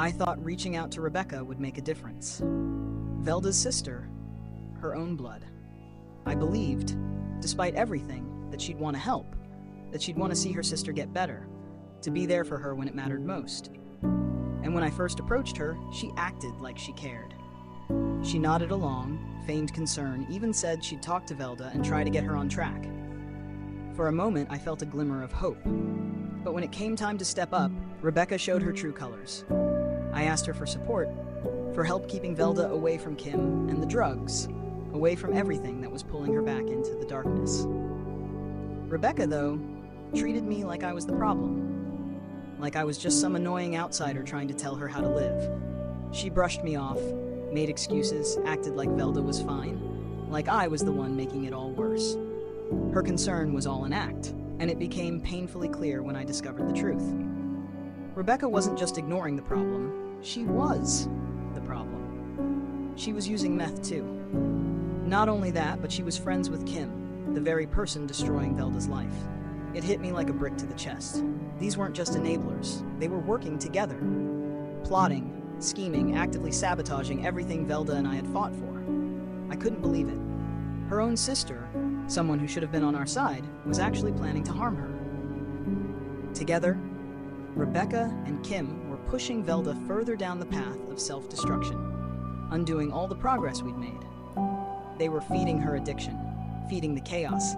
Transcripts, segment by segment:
I thought reaching out to Rebecca would make a difference. Velda's sister, her own blood. I believed, despite everything, that she'd want to help, that she'd want to see her sister get better, to be there for her when it mattered most. And when I first approached her, she acted like she cared. She nodded along, feigned concern, even said she'd talk to Velda and try to get her on track. For a moment, I felt a glimmer of hope. But when it came time to step up, Rebecca showed her true colors. I asked her for support, for help keeping Velda away from Kim and the drugs, away from everything that was pulling her back into the darkness. Rebecca, though, treated me like I was the problem, like I was just some annoying outsider trying to tell her how to live. She brushed me off, made excuses, acted like Velda was fine, like I was the one making it all worse. Her concern was all an act, and it became painfully clear when I discovered the truth. Rebecca wasn't just ignoring the problem, she was the problem. She was using meth too. Not only that, but she was friends with Kim, the very person destroying Velda's life. It hit me like a brick to the chest. These weren't just enablers, they were working together. Plotting, scheming, actively sabotaging everything Velda and I had fought for. I couldn't believe it. Her own sister, someone who should have been on our side, was actually planning to harm her. Together, Rebecca and Kim were pushing Velda further down the path of self-destruction, undoing all the progress we'd made. They were feeding her addiction, feeding the chaos,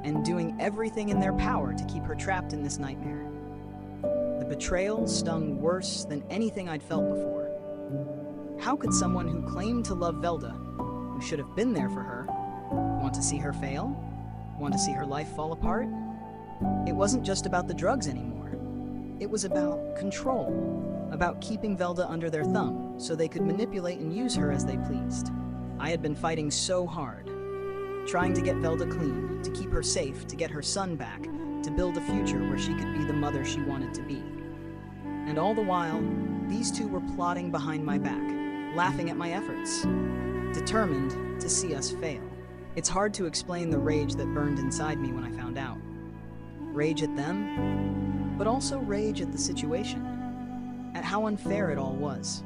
and doing everything in their power to keep her trapped in this nightmare. The betrayal stung worse than anything I'd felt before. How could someone who claimed to love Velda, who should have been there for her, want to see her fail? Want to see her life fall apart? It wasn't just about the drugs anymore. It was about control, about keeping Velda under their thumb so they could manipulate and use her as they pleased. I had been fighting so hard, trying to get Velda clean, to keep her safe, to get her son back, to build a future where she could be the mother she wanted to be. And all the while, these two were plotting behind my back, laughing at my efforts, determined to see us fail. It's hard to explain the rage that burned inside me when I found out. Rage at them, but also rage at the situation, at how unfair it all was.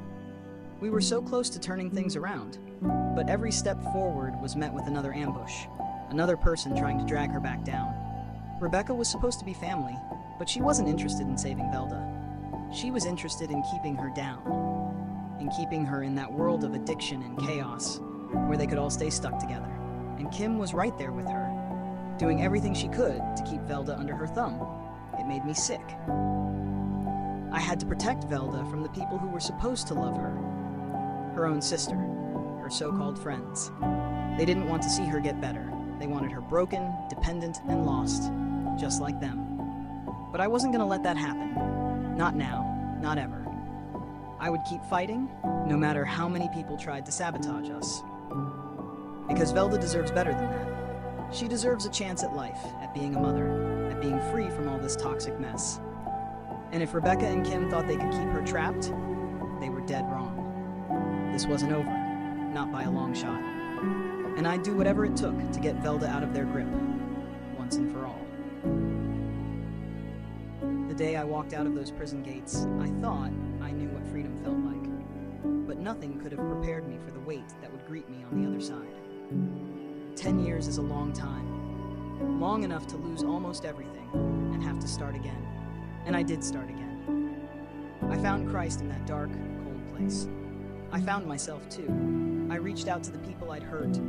We were so close to turning things around, but every step forward was met with another ambush, another person trying to drag her back down. Rebecca was supposed to be family, but she wasn't interested in saving Velda. She was interested in keeping her down, in keeping her in that world of addiction and chaos, where they could all stay stuck together. And Kim was right there with her, doing everything she could to keep Velda under her thumb. It made me sick. I had to protect Velda from the people who were supposed to love her. Her own sister, her so-called friends. They didn't want to see her get better. They wanted her broken, dependent, and lost, just like them. But I wasn't going to let that happen. Not now, not ever. I would keep fighting, no matter how many people tried to sabotage us. Because Velda deserves better than that. She deserves a chance at life, at being a mother, at being free from all this toxic mess. And if Rebecca and Kim thought they could keep her trapped, they were dead wrong. This wasn't over, not by a long shot. And I'd do whatever it took to get Velda out of their grip, once and for all. The day I walked out of those prison gates, I thought I knew what freedom felt like. But nothing could have prepared me for the weight that would greet me on the other side. 10 years is a long time. Long enough to lose almost everything and have to start again. And I did start again. I found Christ in that dark, cold place. I found myself too. I reached out to the people I'd hurt,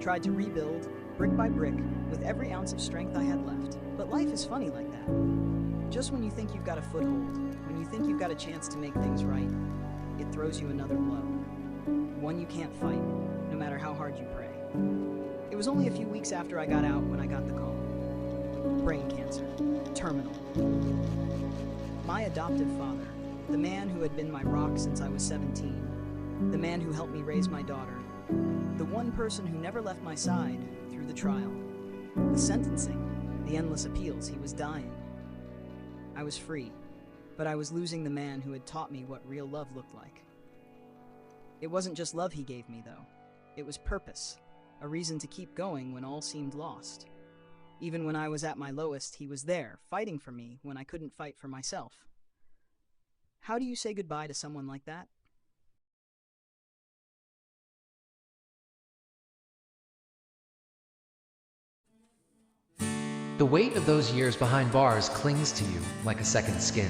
tried to rebuild, brick by brick, with every ounce of strength I had left. But life is funny like that. Just when you think you've got a foothold, when you think you've got a chance to make things right, it throws you another blow. One you can't fight, no matter how hard you pray. It was only a few weeks after I got out when I got the call. Brain cancer. Terminal. My adoptive father, the man who had been my rock since I was 17, the man who helped me raise my daughter, the one person who never left my side through the trial, the sentencing, the endless appeals, he was dying. I was free, but I was losing the man who had taught me what real love looked like. It wasn't just love he gave me, though. It was purpose, a reason to keep going when all seemed lost. Even when I was at my lowest, he was there, fighting for me when I couldn't fight for myself. How do you say goodbye to someone like that? The weight of those years behind bars clings to you like a second skin.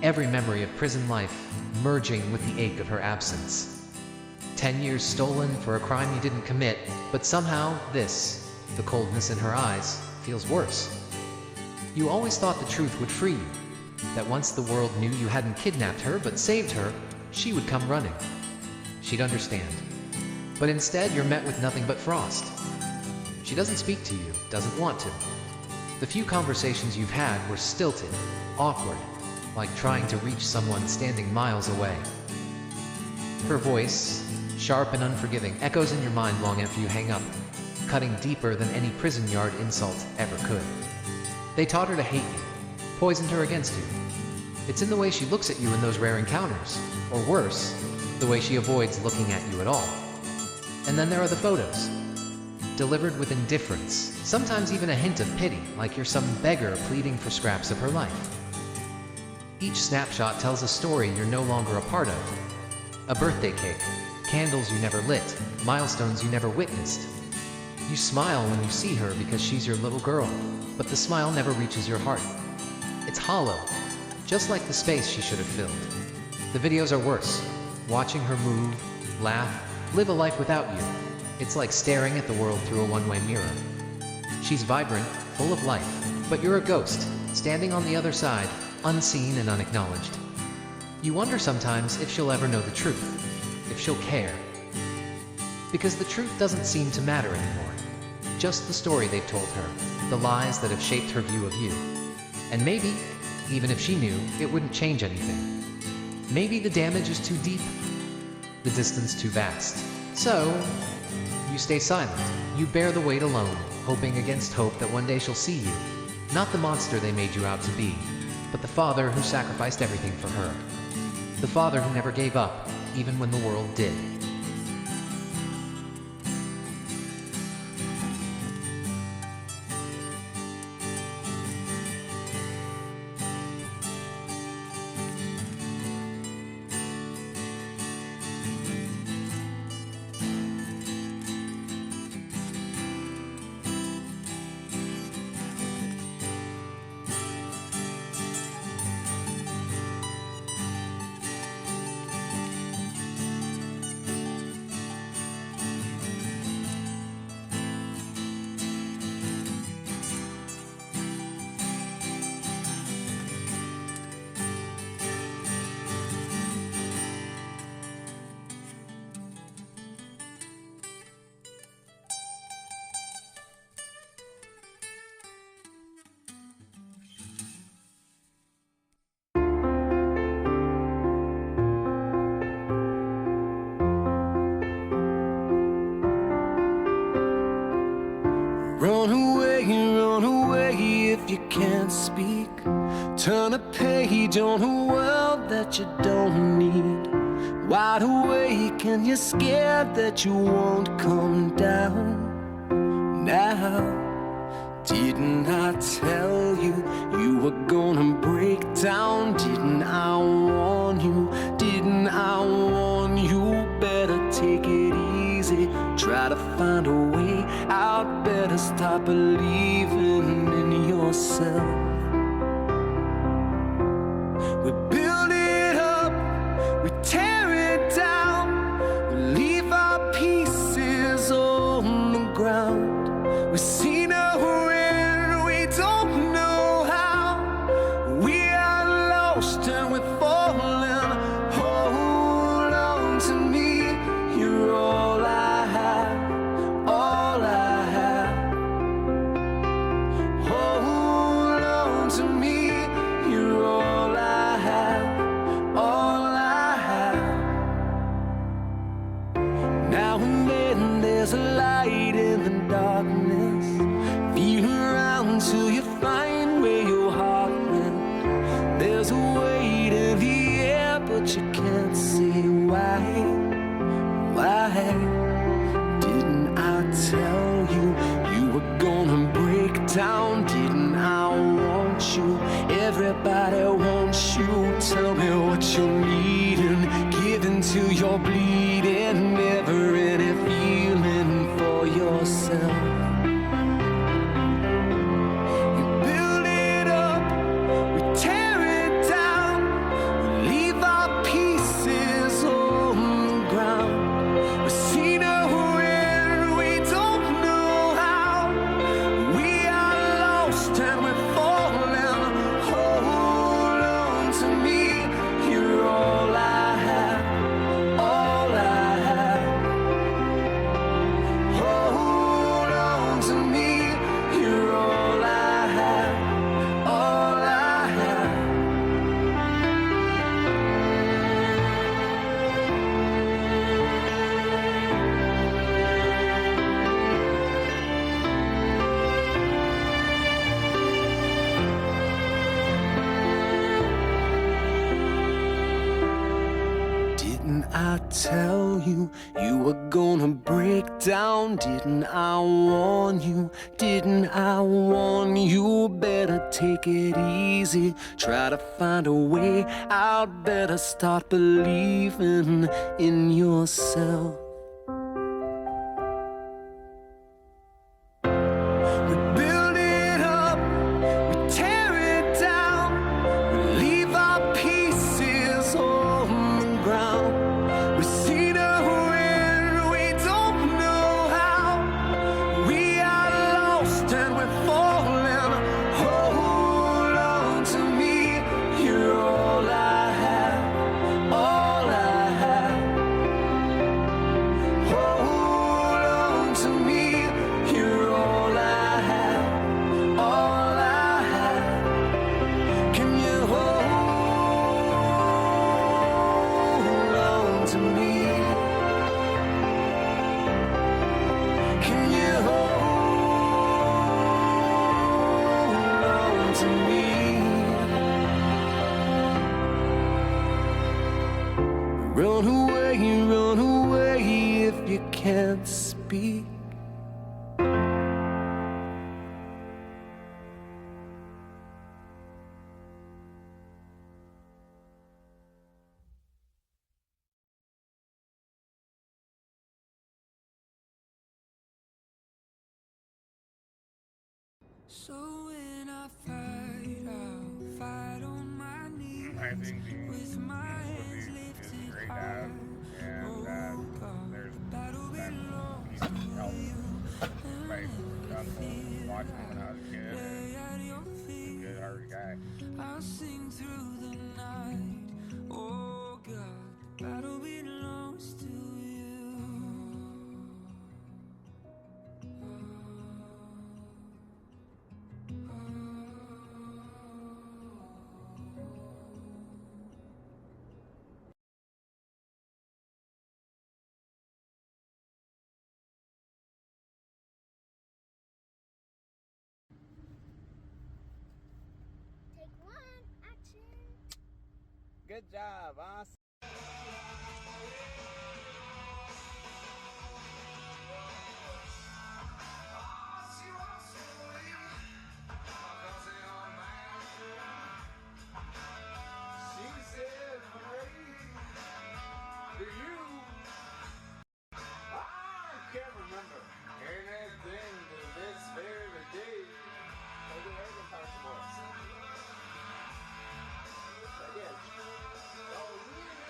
Every memory of prison life merging with the ache of her absence. 10 years stolen for a crime you didn't commit, but somehow this, the coldness in her eyes, feels worse. You always thought the truth would free you, that once the world knew you hadn't kidnapped her but saved her, she would come running. She'd understand. But instead, you're met with nothing but frost. She doesn't speak to you, doesn't want to. The few conversations you've had were stilted, awkward, like trying to reach someone standing miles away. Her voice, sharp and unforgiving, echoes in your mind long after you hang up, cutting deeper than any prison yard insult ever could. They taught her to hate you, poisoned her against you. It's in the way she looks at you in those rare encounters, or worse, the way she avoids looking at you at all. And then there are the photos, delivered with indifference, sometimes even a hint of pity, like you're some beggar pleading for scraps of her life. Each snapshot tells a story you're no longer a part of. A birthday cake, candles you never lit, milestones you never witnessed. You smile when you see her because she's your little girl, but the smile never reaches your heart. It's hollow, just like the space she should have filled. The videos are worse. Watching her move, laugh, live a life without you. It's like staring at the world through a one-way mirror. She's vibrant, full of life, but you're a ghost, standing on the other side, unseen and unacknowledged. You wonder sometimes if she'll ever know the truth, if she'll care. Because the truth doesn't seem to matter anymore. Just the story they've told her, the lies that have shaped her view of you. And maybe, even if she knew, it wouldn't change anything. Maybe the damage is too deep, the distance too vast. So, you stay silent. You bear the weight alone, hoping against hope that one day she'll see you. Not the monster they made you out to be, but the father who sacrificed everything for her. The father who never gave up, even when the world did. Run away if you can't speak. Turn a page on a world that you don't need. Wide awake and you're scared that you won't come down. Now, didn't I tell you you were gonna break down? Didn't I warn you? Didn't I warn you? Better take it easy. Try to find a way out. Better stop believing in yourself. We build it up, we tear it down. We leave our pieces on the ground. We see no end, we don't know how. We are lost and we're falling. Hold on to me, you're all I have, all I have. Hold on to me, you're all I have, all I have. Now and then there's a light in the darkness. Feel around till you find where your heart went. There's a weight in the me what you're needing, giving to your bleeding, never any feeling for yourself. You build it up, we tear it down, we leave our pieces on the ground. We see no end, we don't know how. We are lost and we're falling. Hold on to me, you're all I have, all I have. Hold on to me, you're all I have, all I have. Didn't I tell you you were gonna break down? Didn't I warn you? Didn't I warn you? Better take it easy. Try to find a way out. Better start believing in yourself. We build it up, we tear it down, we leave our pieces on the ground. We see the wind, we don't know how. We are lost and we're falling. Hold on to me, you're all I have, all I have. Hold on to me, you're all I have, all I have. Can you hold on to me? Can you hold on to me? Run away if you can't speak. So when I fight, I'll fight on my knees I think the with my hands movie is lifted a great high. ad, and Oh God, there's the battle belongs that piece to help you. my uncle watching him when I was a kid. Lay at your He's a feet, good-hearted guy. I'll sing through the night. Oh God, the battle belongs to you. Take one, action. Good job, awesome. She said, do you? I can't remember anything to this very day. I do everything possible. I did. Oh, you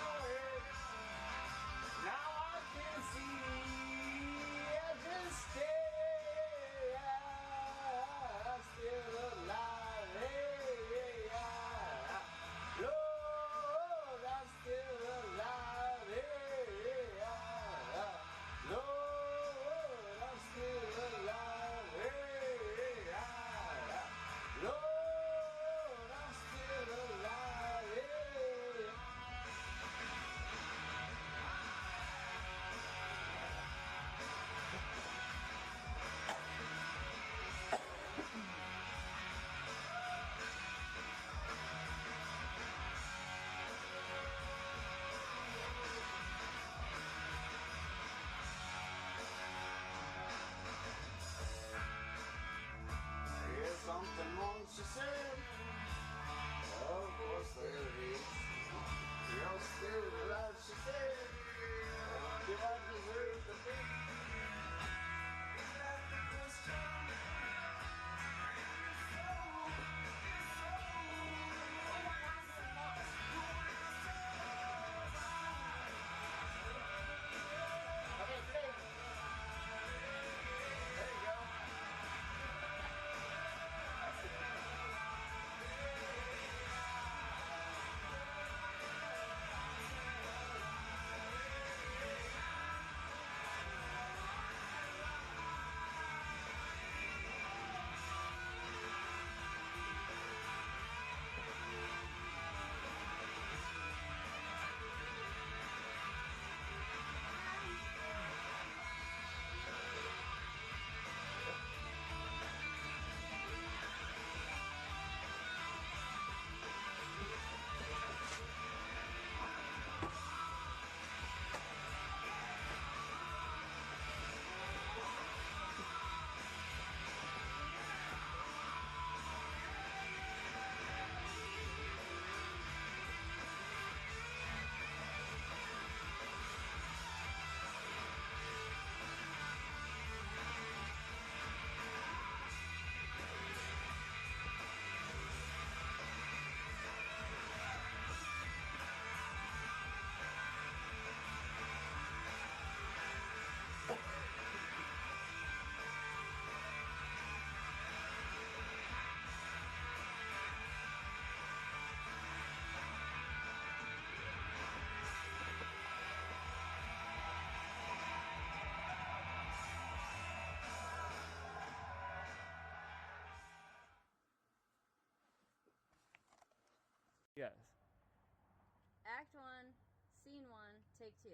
Take two.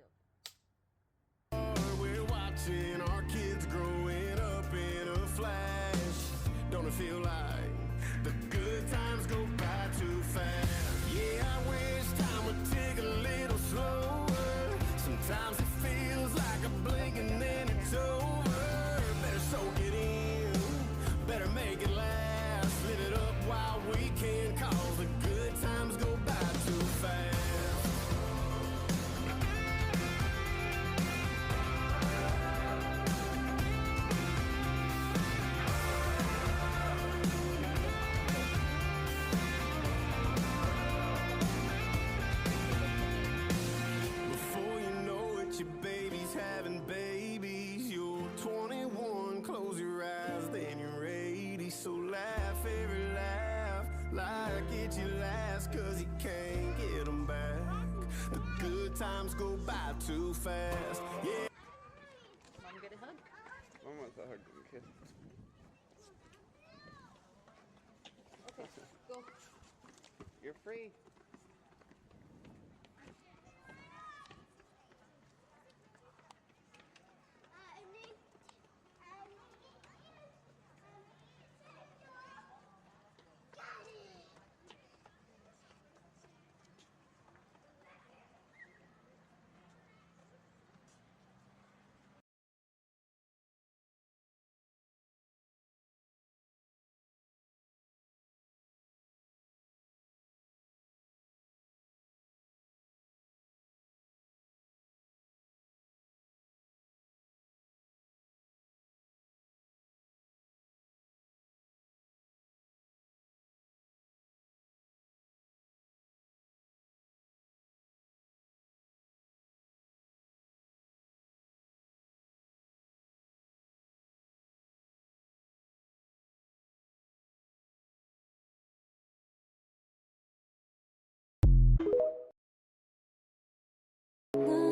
We're watching our kids growing up in a flash. Don't it feel like the good times go by too fast? Yeah, I wish time would tick a little slower. Sometimes it feels like a blink and then it's over. Better soak it in, better make it last. Live it up while we can, cause the good times go by too fast. Before you know it, your baby's having babies. You're 21, close your eyes, then you're 80. So laugh every laugh like it's your last, cause you can't get them back. The good times go by too fast. Yeah. Mom, get a hug. Mom wants a hug and kiss. Okay, go. You're free.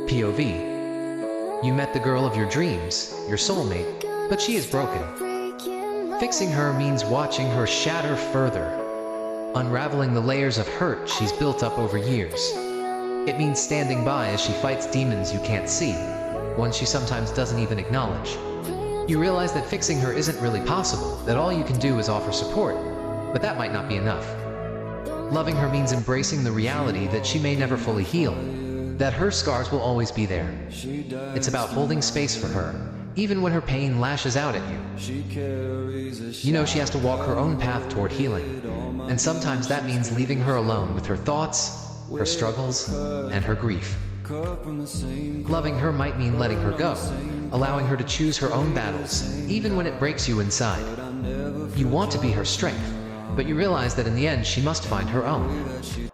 POV. You met the girl of your dreams, your soulmate, but she is broken. Fixing her means watching her shatter further, unraveling the layers of hurt she's built up over years. It means standing by as she fights demons you can't see, ones she sometimes doesn't even acknowledge. You realize that fixing her isn't really possible, that all you can do is offer support, but that might not be enough. Loving her means embracing the reality that she may never fully heal, that her scars will always be there. It's about holding space for her, even when her pain lashes out at you. You know she has to walk her own path toward healing, and sometimes that means leaving her alone with her thoughts, her struggles, and her grief. Loving her might mean letting her go, allowing her to choose her own battles, even when it breaks you inside. You want to be her strength, but you realize that in the end she must find her own.